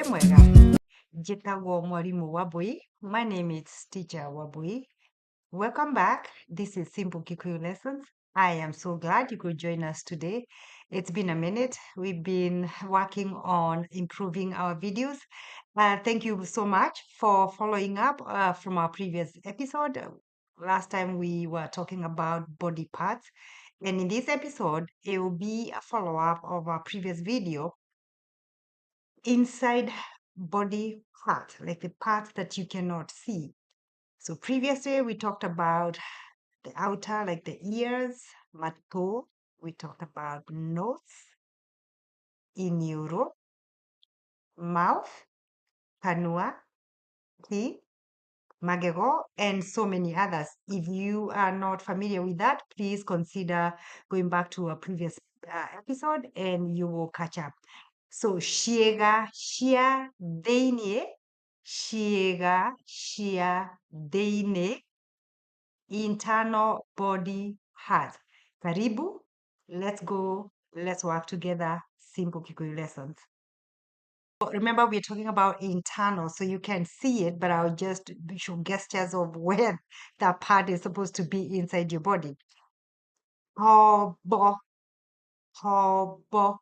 Wĩmwega, njĩtagwo mwarimũ Wambui. My name is teacher Wambui. Welcome back. This is Simple Kikuyu Lessons. I am so glad you could join us today. It's been a minute. We've been working on improving our videos. Thank you so much for following up from our previous episode. Last time we were talking about body parts. And in this episode, it will be a follow-up of our previous video inside body part, like the parts that you cannot see. So previously we talked about the outer, like the ears, mato. We talked about nose, iniuro, mouth, kanua, teeth, magego, and so many others. If you are not familiar with that, please consider going back to a previous episode and you will catch up. So, Ciĩga, cia, thĩinĩ, Ciĩga, cia, thĩinĩ, internal body parts. Karibu, let's go, let's work together. Simple Kikuyu lessons. Remember, we're talking about internal, so you can see it, but I'll just show gestures of where that part is supposed to be inside your body. Hobo, hobo.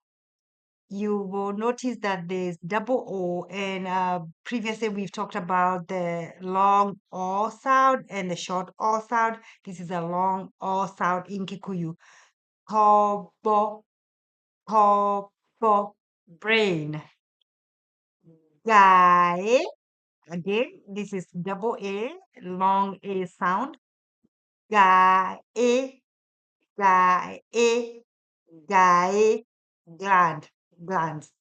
You will notice that there's double O, and previously we've talked about the long O sound and the short O sound. This is a long O sound in Kikuyu. Hobo, hobo, brain. Gae, again, this is double A, long A sound. Gae, gae, gae, gland, glands.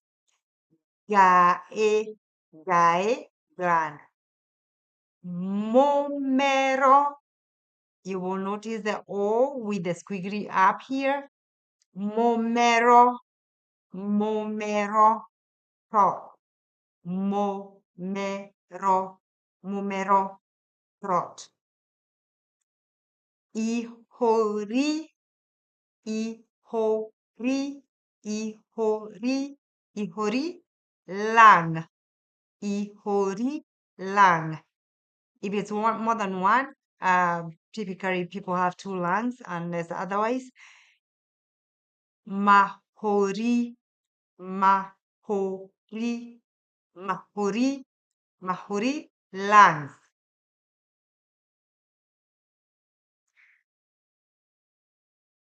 Gae, gae, gland. Momero. You will notice the O with the squiggly up here. Momero, momero, throat. Momero, momero, throat. Ihori, ihori, ihori, ihori, lung. Ihori, lung. If it's more than one, typically people have two lungs, unless otherwise. Mahori, mahori, mahori, mahori, lungs.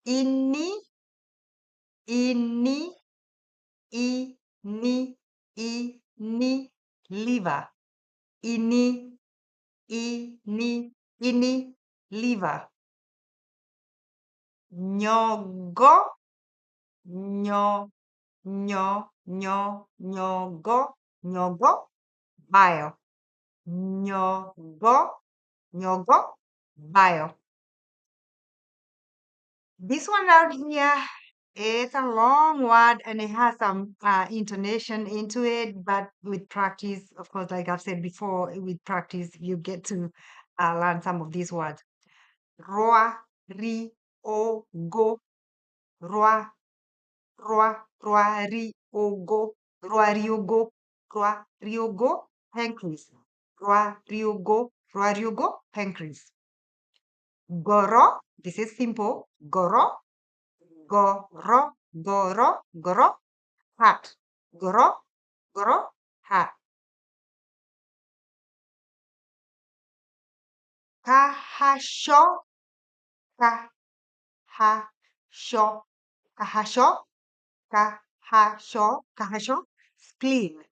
Ini, ini, ini, ini, liver. Ini, liver. Nyogo, nyogo, bile. Nyogo, bile. This one down here is a long word and it has some intonation into it, but with practice, of course, like I've said before, with practice, you get to learn some of these words. Roa, ri, o, go. Roa, ri, o, go. Roa, ri, o, go. Roa, ri, o, go. Pancreas. Roa, ri, o, go. Roa, ri, o, go. Pancreas. Goro, this is simple. Goro, goro, heart. Goro, heart. Kahasho, spleen.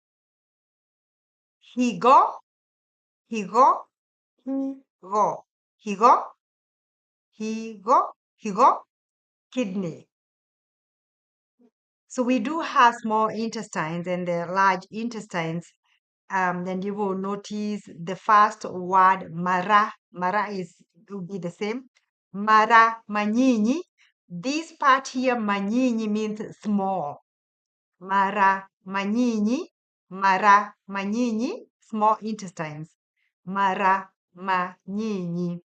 Higo, kidney. So we do have small intestines and the large intestines. Then you will notice the first word, mara. Mara will be the same. Mara, manyinyi. This part here, manyinyi, means small. Mara, manyinyi, small intestines. Mara, manyinyi.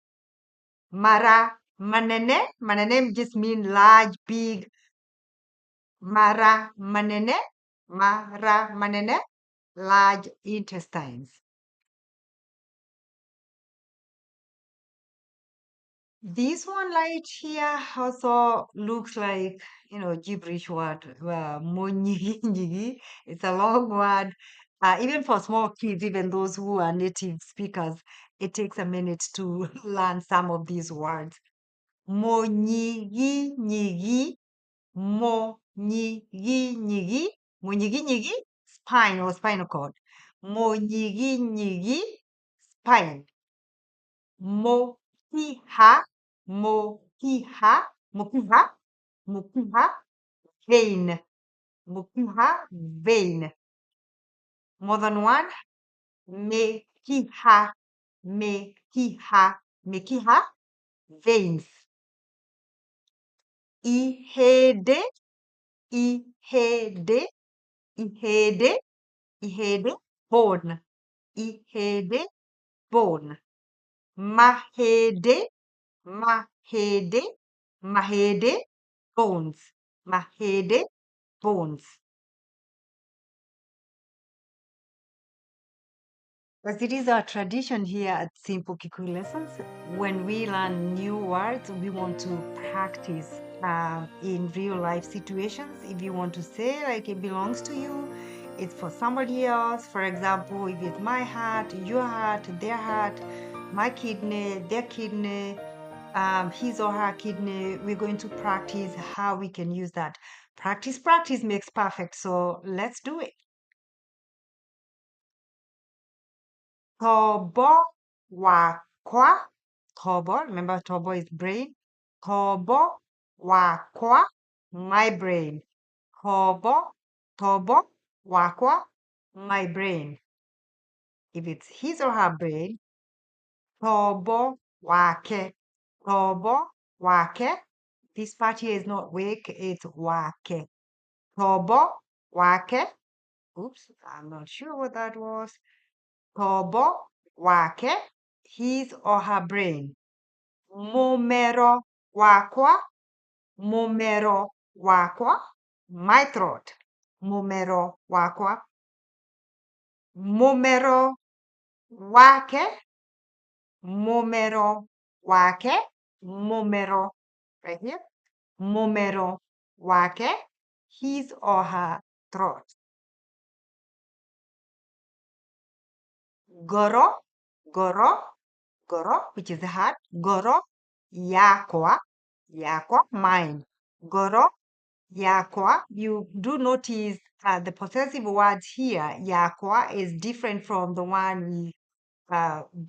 Mara, manene just mean large, big. Mara, manene, large intestines. This one right here also looks like, gibberish word. Monyigi. It's a long word. Even for small kids, even those who are native speakers, it takes a minute to learn some of these words. Monyigi nyigi, monyigi nyigi, monyigi nyigi, spine or spinal cord. Monyigi nyigi, spine. Mokiha, mokiha, mokiha, mokiha, vein, mokiha, vein. More than one, mekiha, mekiha, mekiha, veins. Ihede, ihede, ihede, ihede, bone. Ihede, bone. Mahede, mahede, mahede, bones. Mahede, bones. As it is our tradition here at Simple Kikuyu Lessons, when we learn new words, we want to practice in real life situations. If you want to say like it belongs to you, it's for somebody else. For example, if it's my heart, your heart, their heart, my kidney, their kidney, his or her kidney, we're going to practice how we can use that. Practice, practice makes perfect. So let's do it. Tobo wakwa. Tobo, remember Tobo is brain. Tobo wakwa, my brain. Tobo wakwa, my brain. If it's his or her brain, Tobo wake. Tobo wake. This part here is not wake, it's wake. Tobo wake. Oops, I'm not sure what that was. Tobo wake, his or her brain. Mumero wakwa, mumero wakwa, my throat. Mumero wakwa. Mumero wake, mumero wake, mumero, right here. Mumero wake, his or her throat. Goro, goro, goro, which is the heart. Goro, yakwa, yakwa, mine. Goro, yakwa. You do notice the possessive words here, yakwa, is different from the one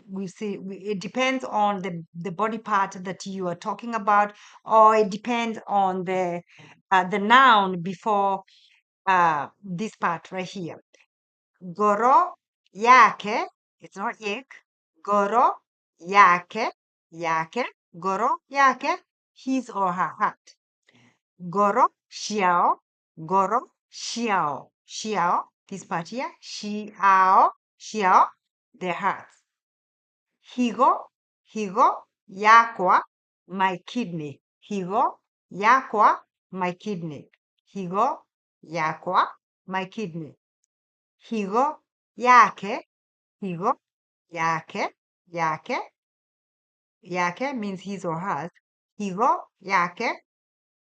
we see. It depends on the body part that you are talking about, or it depends on the noun before this part right here. Goro yake, it's not yek. Goro yake, yake, goro yake, his or her heart. Goro xiao, goro xiao, xiao, this part here, xiao, xiao, their hearts. Higo, higo, yakwa, my kidney. Higo, yakwa, my kidney. Higo, yakwa, my kidney. Higo, yake, higo, yake, yake. Yake means his or hers. Higo, yake,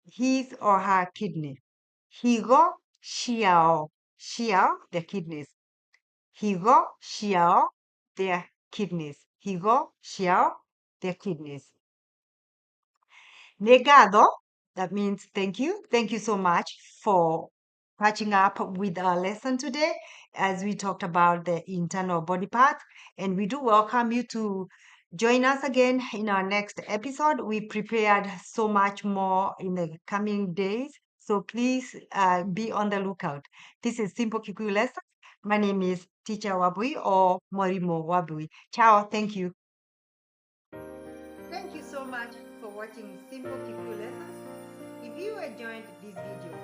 his or her kidney. Higo, xiao, xiao, their kidneys. Higo, xiao, their kidneys. Higo, xiao, their kidneys. Negado, that means thank you. Thank you so much for catching up with our lesson today as we talked about the internal body parts. And we do welcome you to join us again in our next episode. We prepared so much more in the coming days. So please be on the lookout. This is Simple Kikuyu Lessons. My name is Teacher Wabui or Morimo Wabui. Ciao. Thank you. Thank you so much for watching Simple Kikuyu Lessons. If you enjoyed this video,